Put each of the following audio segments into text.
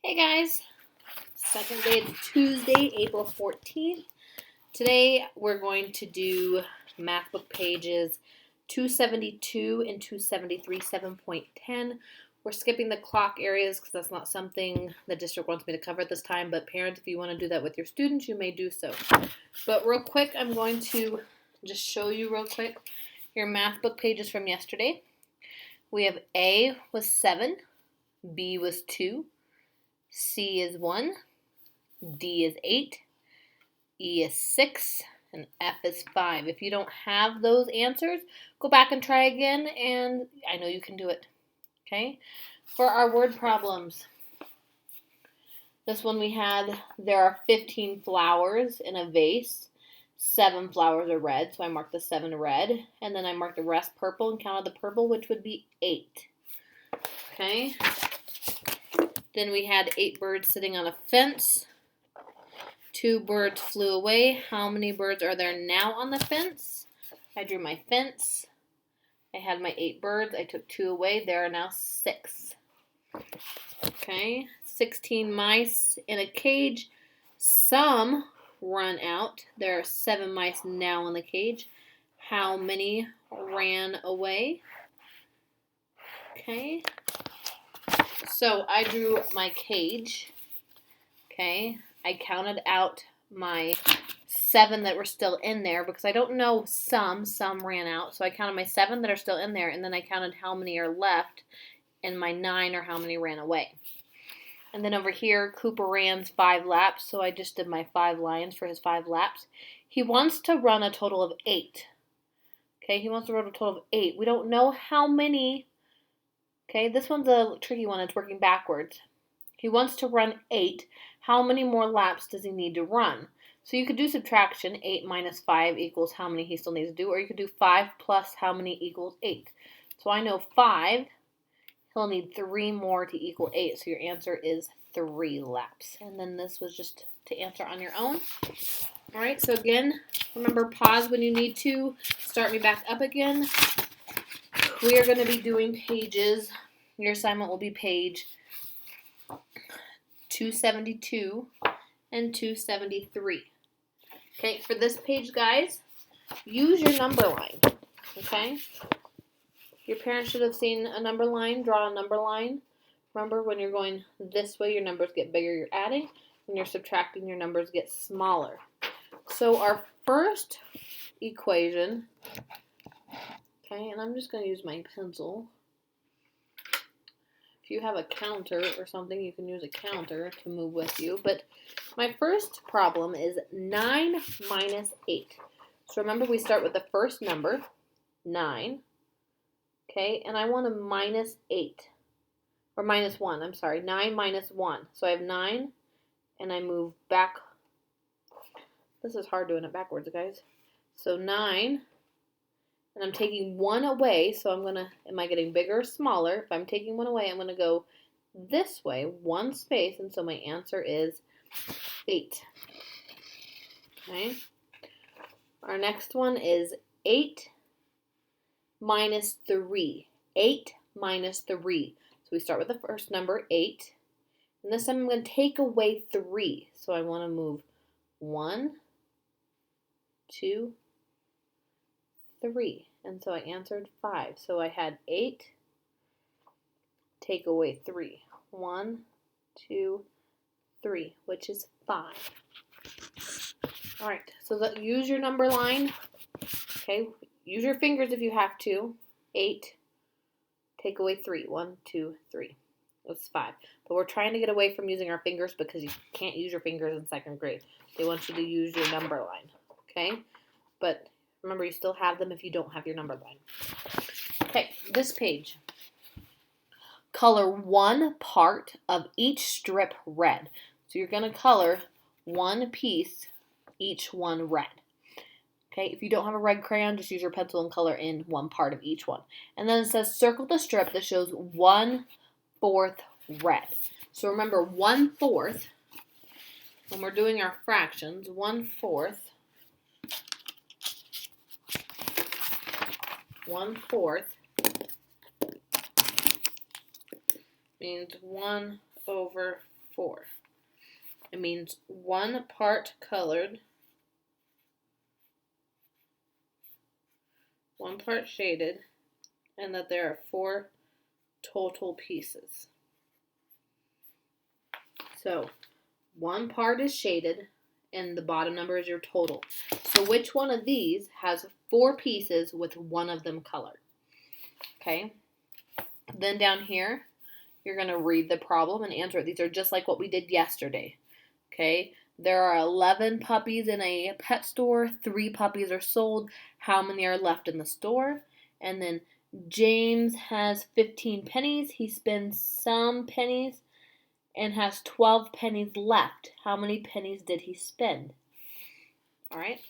Hey guys, second day, it's Tuesday, April 14th. Today we're going to do math book pages 272 and 273, 7.10. We're skipping the clock areas because that's not something the district wants me to cover at this time, but parents, if you want to do that with your students, you may do so. But real quick, I'm going to just show you real quick your math book pages from yesterday. We have A was 7, B was 2, C is 1, D is 8, E is 6, and F is 5. If you don't have those answers, go back and try again, and I know you can do it. Okay? For our word problems, this one we had, there are 15 flowers in a vase. 7 flowers are red, so I marked the 7 red, and then I marked the rest purple and counted the purple, which would be 8. Okay? Then we had 8 birds sitting on a fence. 2 birds flew away. How many birds are there now on the fence? I drew my fence. I had my 8 birds. I took 2 away. There are now 6. Okay. 16 mice in a cage. Some run out. There are 7 mice now in the cage. How many ran away? Okay. So I drew my cage. Okay. I counted out my 7 that were still in there because I don't know some ran out. So I counted my 7 that are still in there, and then I counted how many are left, and my 9 are how many ran away. And then over here, Cooper ran 5 laps, so I just did my 5 lines for his 5 laps. He wants to run a total of 8. Okay, he wants to run a total of 8. We don't know how many. Okay, this one's a tricky one. It's working backwards. He wants to run 8. How many more laps does he need to run? So you could do subtraction. 8 minus 5 equals how many he still needs to do. Or you could do 5 plus how many equals 8. So I know 5. He'll need 3 more to equal 8. So your answer is 3 laps. And then this was just to answer on your own. All right, so again, remember, pause when you need to. Start me back up again. We are going to be doing pages. Your assignment will be page 272 and 273. Okay, for this page, guys, use your number line. Okay? Your parents should have seen a number line. Draw a number line. Remember, when you're going this way, your numbers get bigger, you're adding. When you're subtracting, your numbers get smaller. So our first equation, okay, and I'm just going to use my pencil. If you have a counter or something, you can use a counter to move with you. But my first problem is 9 minus 8. So remember, we start with the first number, 9. Okay, and I want to minus 8. Or minus 1, I'm sorry. 9 minus 1. So I have 9, and I move back. This is hard doing it backwards, guys. So 9. And I'm taking 1 away, so I'm going to, am I getting bigger or smaller? If I'm taking 1 away, I'm going to go this way, 1 space, and so my answer is 8. Okay. Our next one is 8 minus 3. 8 minus 3. So we start with the first number, 8. And this time I'm going to take away 3. So I want to move 1, 2, 3. And so I answered 5. So I had 8, take away 3. 1, 2, 3, which is 5. All right, so use your number line. Okay, use your fingers if you have to. 8, take away 3. 1, 2, 3. That's 5. But we're trying to get away from using our fingers because you can't use your fingers in 2nd grade. They want you to use your number line. Okay, but remember, you still have them if you don't have your number line. Okay, this page. Color 1 part of each strip red. So you're going to color 1 piece, each one red. Okay, if you don't have a red crayon, just use your pencil and color in 1 part of each one. And then it says circle the strip that shows 1/4 red. So remember, 1/4, when we're doing our fractions, 1/4 means 1/4. It means 1 part colored, 1 part shaded, and that there are 4 total pieces. So 1 part is shaded, and the bottom number is your total. So which one of these has 4 pieces with 1 of them colored? Okay. Then down here, you're going to read the problem and answer it. These are just like what we did yesterday. Okay. There are 11 puppies in a pet store. 3 puppies are sold. How many are left in the store? And then James has 15 pennies. He spends some pennies and has 12 pennies left. How many pennies did he spend? All right.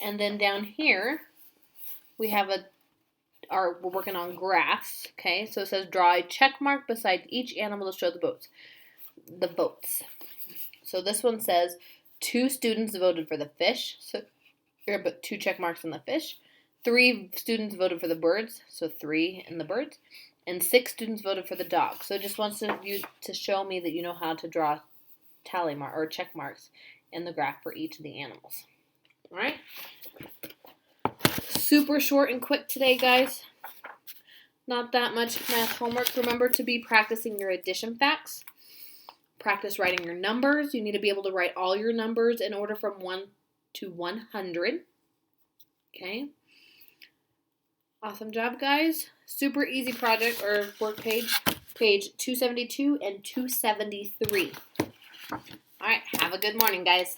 And then down here, we have we're working on graphs. Okay. So it says draw a check mark beside each animal to show the votes. So this one says 2 students voted for the fish. So you're going to put 2 check marks on the fish. 3 students voted for the birds. So 3 in the birds. And 6 students voted for the dog. So it just wants you to show me that you know how to draw tally mark or check marks in the graph for each of the animals. All right. Super short and quick today, guys. Not that much math homework. Remember to be practicing your addition facts. Practice writing your numbers. You need to be able to write all your numbers in order from 1 to 100. Okay. Awesome job, guys. Super easy project or work page 272 and 273. All right. Have a good morning, guys.